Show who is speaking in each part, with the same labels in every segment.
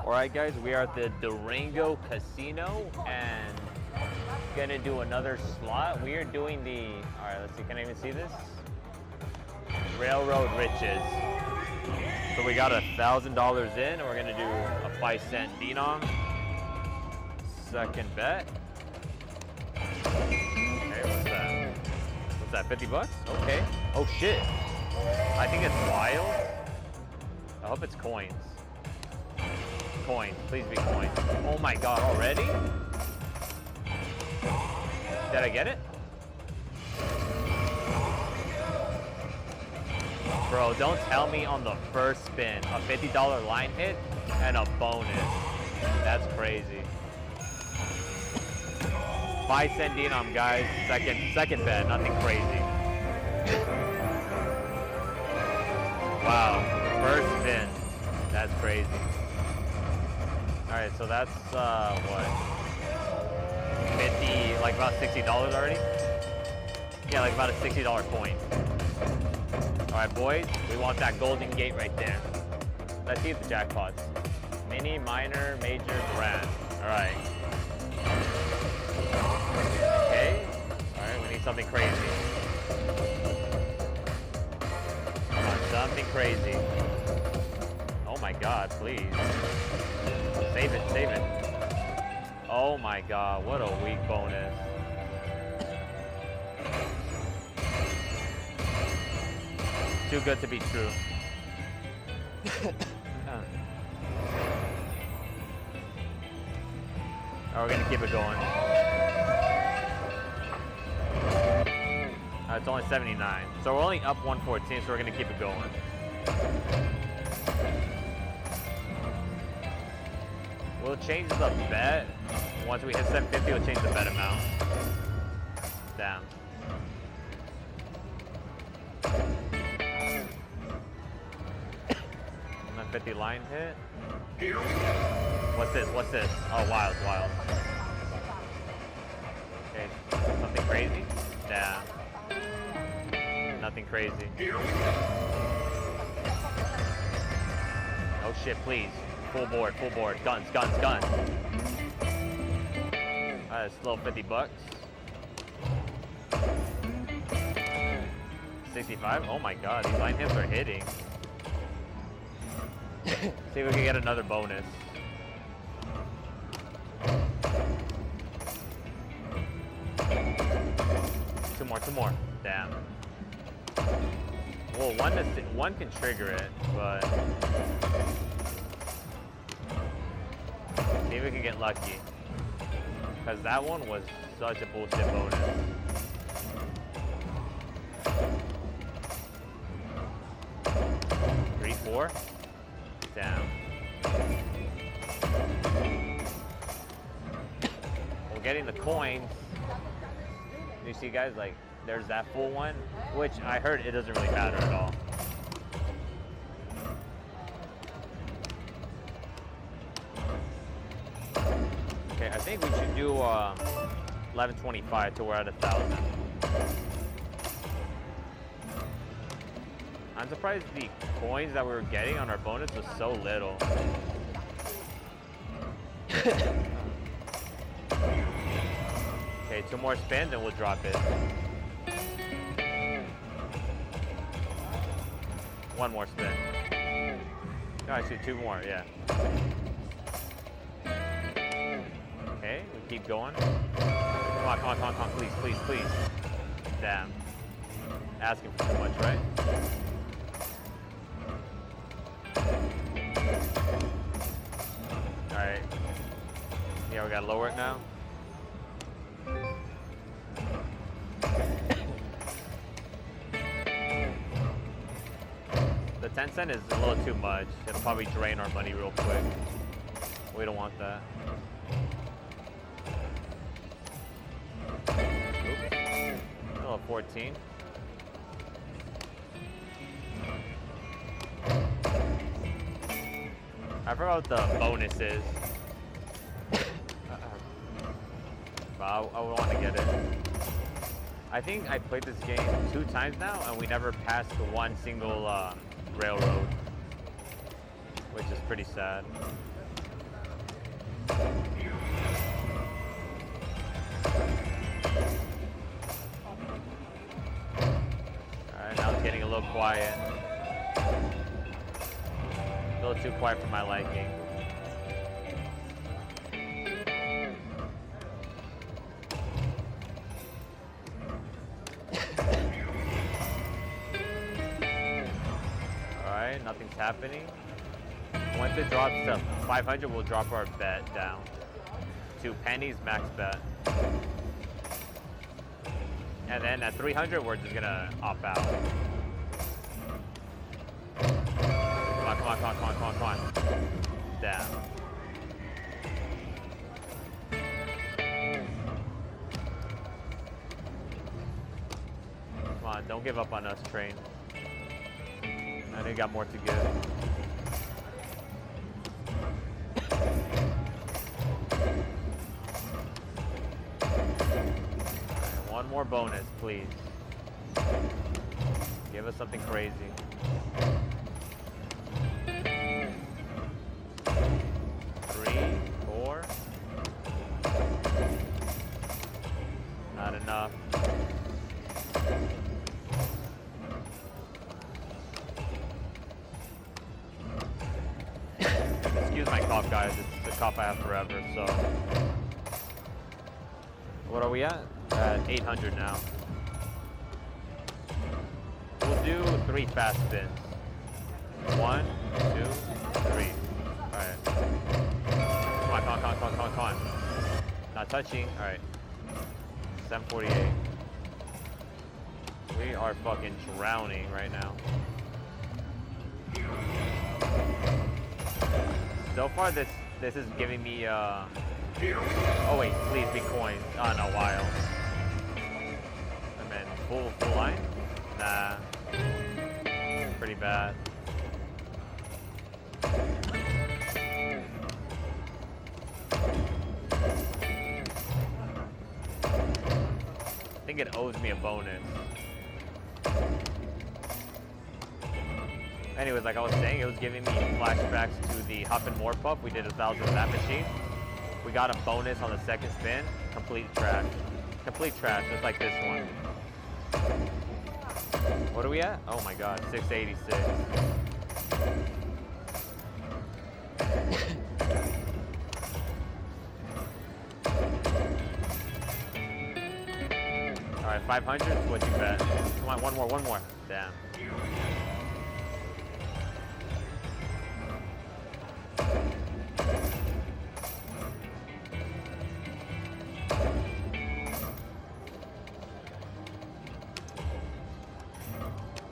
Speaker 1: Alright guys, we are at the Durango Casino and gonna do another slot. We are doing the, alright, let's see, can I even see this? Railroad Riches. So we got $1,000 in and we're gonna do a 5-cent denom. Second bet. Okay, what's that? What's that, 50 bucks? Okay. Oh shit. I think it's wild. I hope it's coins. Coins, please be coins. Oh my god, already? Did I get it? Bro, don't tell me on the first spin, a $50 line hit and a bonus. That's crazy. 5-cent denom, guys. Second bet, nothing crazy. Wow, first spin. That's crazy. Alright, so that's, what? 50, like about $60 already? Yeah, like about a $60 coin. Alright, boys, we want that golden gate right there. Let's see if the jackpots. Mini, minor, major, grand. Alright. Okay. Alright, we need something crazy. Come on, something crazy. Oh my god, please. Save it, save it. Oh my god, what a weak bonus. Too good to be true. Oh, we're gonna keep it going. It's only 79. So we're only up 114, so we're gonna keep it going. We'll change the bet. Once we hit 750, we'll change the bet amount. Damn. And then 50 line hit. What's this? What's this? Oh, wild, wild. Okay, something crazy? Damn. Nothing crazy. Oh shit, please. Full board, guns, guns, guns. Alright, still 50 bucks. 65, oh my god, these line hits are hitting. See if we can get another bonus. Two more, damn. Well, one can trigger it, but see if we can get lucky. Because that one was such a bullshit bonus. Three, four. Damn. Well, getting the coins. You see, guys, like, there's that full one, which I heard it doesn't really matter at all. Okay, I think we should do 1125 till we're at 1,000. I'm surprised the coins that we were getting on our bonus was so little. Okay, 2 more spins and we'll drop it. 1 more spin. No, actually 2 more, yeah. Okay, we keep going. Come on, come on, come on, come on, please, please, please. Damn. Asking for too much, right? Alright. Yeah, we gotta lower it now. The 10 cent is a little too much. It'll probably drain our money real quick. We don't want that. Oops. Oh, 14. I forgot what the bonus is. But I would want to get it. I think I played this game 2 times now, and we never passed one single railroad, which is pretty sad. Alright, now it's getting a little quiet. A little too quiet for my liking. Alright, nothing's happening. Once it drops to 500, we'll drop our bet down. 2 pennies, max bet. And then at 300, we're just gonna opt out. Come on, come on, come on, come on, come on, come on. Damn. Come on, don't give up on us, train. I know you got more to give. One more bonus, please. Give us something crazy. 3, 4. Not enough. Excuse my cough, guys. It's the cough I have forever, so. What are we at? We're at 800 now. We'll do 3 fast spins. 1, 2, 3. Alright. Come on, come on, come on, come on, come on, come on. Not touching. Alright. 748. We are fucking drowning right now. So far, this is giving me, oh wait, please be coins. Oh, no, wild. I mean, full line? Nah. Pretty bad. I think it owes me a bonus. Anyways, like I was saying, it was giving me flashbacks to the Huff and More Puff. We did 1,000 of that machine. We got a bonus on the second spin. Complete trash. Complete trash, just like this one. What are we at? Oh my god, 686. Alright, 500, what you bet? Come on, one more. Damn.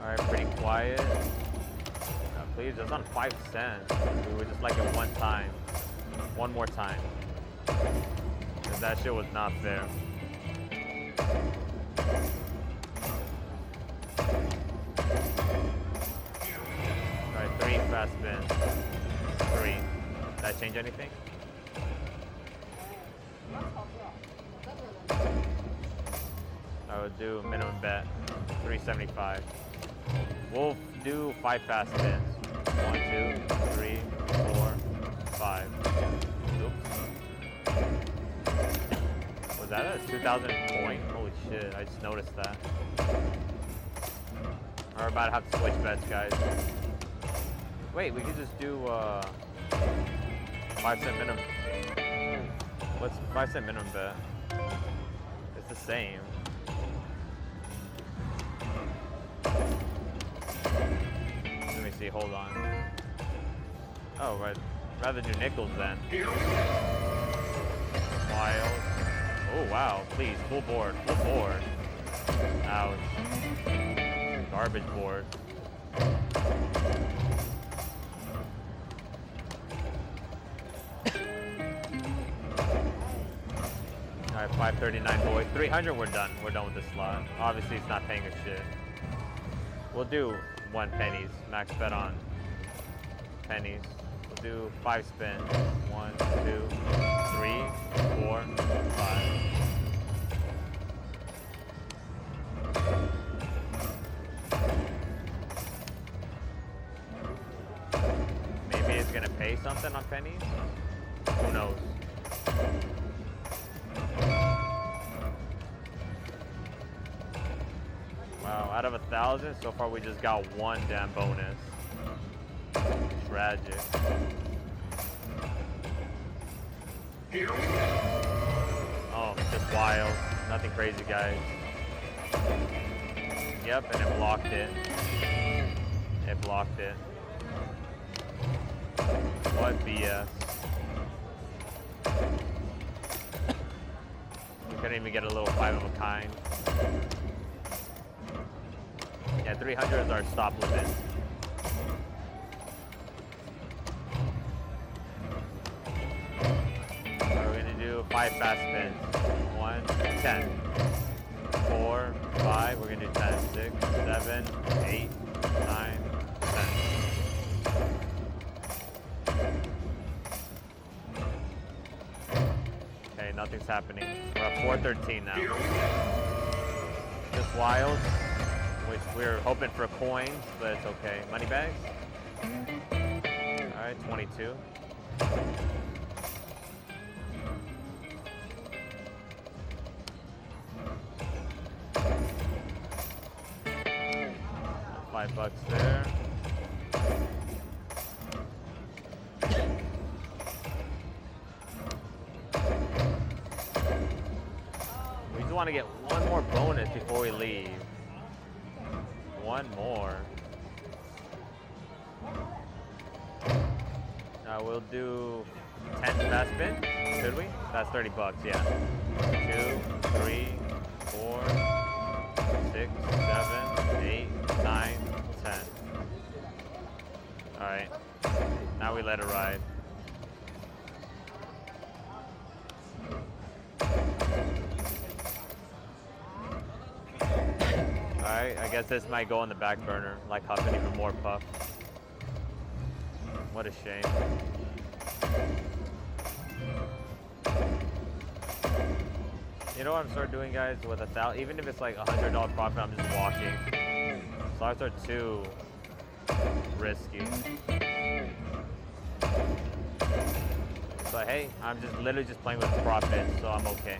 Speaker 1: Alright, pretty quiet. Please, that's on 5 cents. We would just like it one time. One more time. Because that shit was not fair. Alright, 3 fast spins. 3. Did that change anything? I would do minimum bet. 375. We'll do 5 fast spins. 1, 2, 3, 4, 5. Oops. Was that a 2,000 point? Holy shit, I just noticed that. We're about to have to switch bets, guys. Wait, we could just do 5 cent minimum. What's 5 cent minimum bet? It's the same. Let me see, hold on. Oh, I'd rather do nickels then. Wild. Oh, wow, please, full board. Ouch. Garbage board. Alright, 539, boys. 300, we're done. We're done with this slot. Obviously, it's not paying us shit. We'll do 1 pennies. Max bet on pennies. We'll do 5 spins. 1, 2, 3, 4, 5. Maybe it's gonna pay something on pennies. Who knows? Wow, out of 1,000, so far we just got one damn bonus. Tragic. Oh, just wild. Nothing crazy, guys. Yep, and it blocked it. It blocked it. What BS. We couldn't even get a little 5 of a kind. Yeah, 300 is our stop limit. We're gonna do 5 fast spins. 1, 10. 4, 5, we're gonna do 10. 6, 7, 8, 9, 10. Okay, nothing's happening. We're at 413 now. Just wild. Which we're hoping for coins, but it's okay. Money bags? Alright, 22. $5 there. We just want to get one more bonus before we leave. One more. We'll do 10 fast spin. Should we? That's $30, yeah. 2, 3, 4, 6, 7, 8, 9, 10. Alright. Now we let it ride. Alright, I guess this might go on the back burner, like huffing even more puff. What a shame. You know what I'm start doing, guys, with 1,000, even if it's like $100 profit, I'm just walking. Slots are too risky. But hey, I'm just literally just playing with profit, so I'm okay.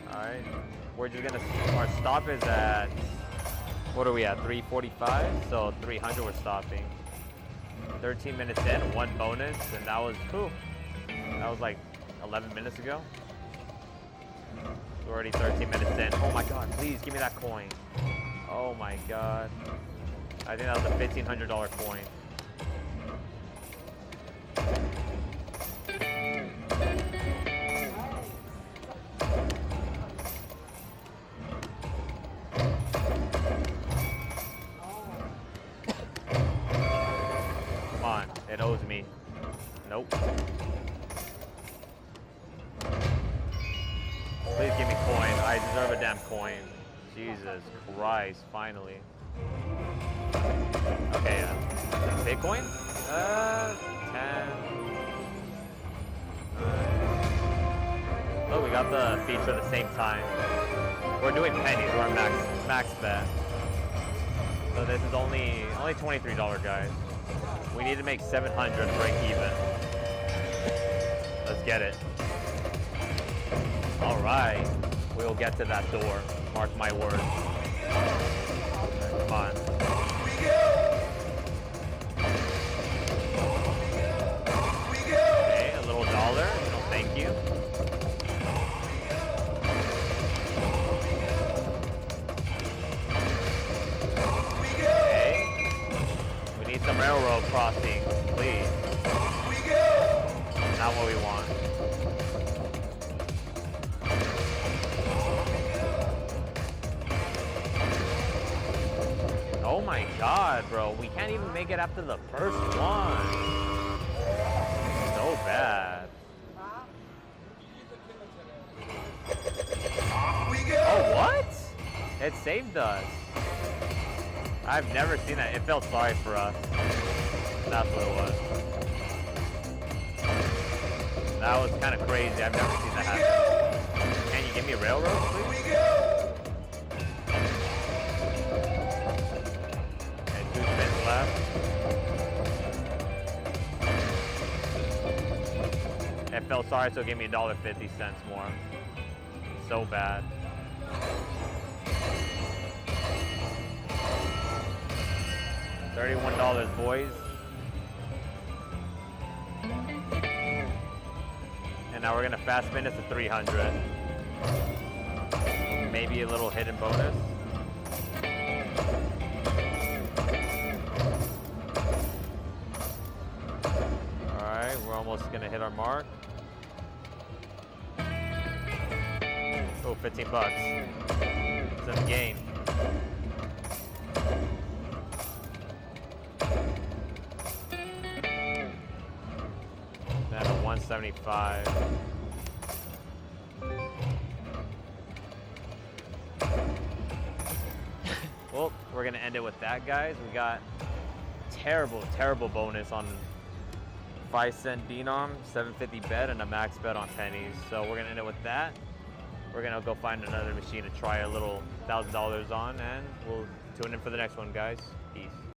Speaker 1: Alright, we're just gonna, our stop is at, what are we at, 345? So 300 we're stopping. 13 minutes in, one bonus, and that was, whew, that was like 11 minutes ago. We're already 13 minutes in. Oh my god, please give me that coin. Oh my god. I think that was a $1,500 coin. Come on, it owes me. Nope. Please give me coin. I deserve a damn coin. Jesus Christ, finally. Okay, Bitcoin? 10. Oh, we got the feature at the same time. We're doing pennies. We're max bet. So this is only $23, guys. We need to make 700 break even. Let's get it. All right, we'll get to that door. Mark my words. Come on. Okay, a little dollar. No, thank you. Okay. We need some railroad crossing, please. Not what we want. Oh my god, bro. We can't even make it after the first one. So bad. Oh, what? It saved us. I've never seen that. It felt sorry for us. That's what it was. That was kind of crazy. I've never seen that happen. Can you give me a railroad, please? felt sorry, so it gave me $1.50 more. So bad. $31, boys. And now we're gonna fast spin this to 300. Maybe a little hidden bonus. All right, we're almost gonna hit our mark. Oh, 15 bucks. It's in the game. Then a 175. Well, we're gonna end it with that, guys. We got terrible bonus on 5-cent denom, 750 bet, and a max bet on pennies. So we're gonna end it with that. We're gonna go find another machine to try a little $1,000 on, and we'll tune in for the next one, guys. Peace.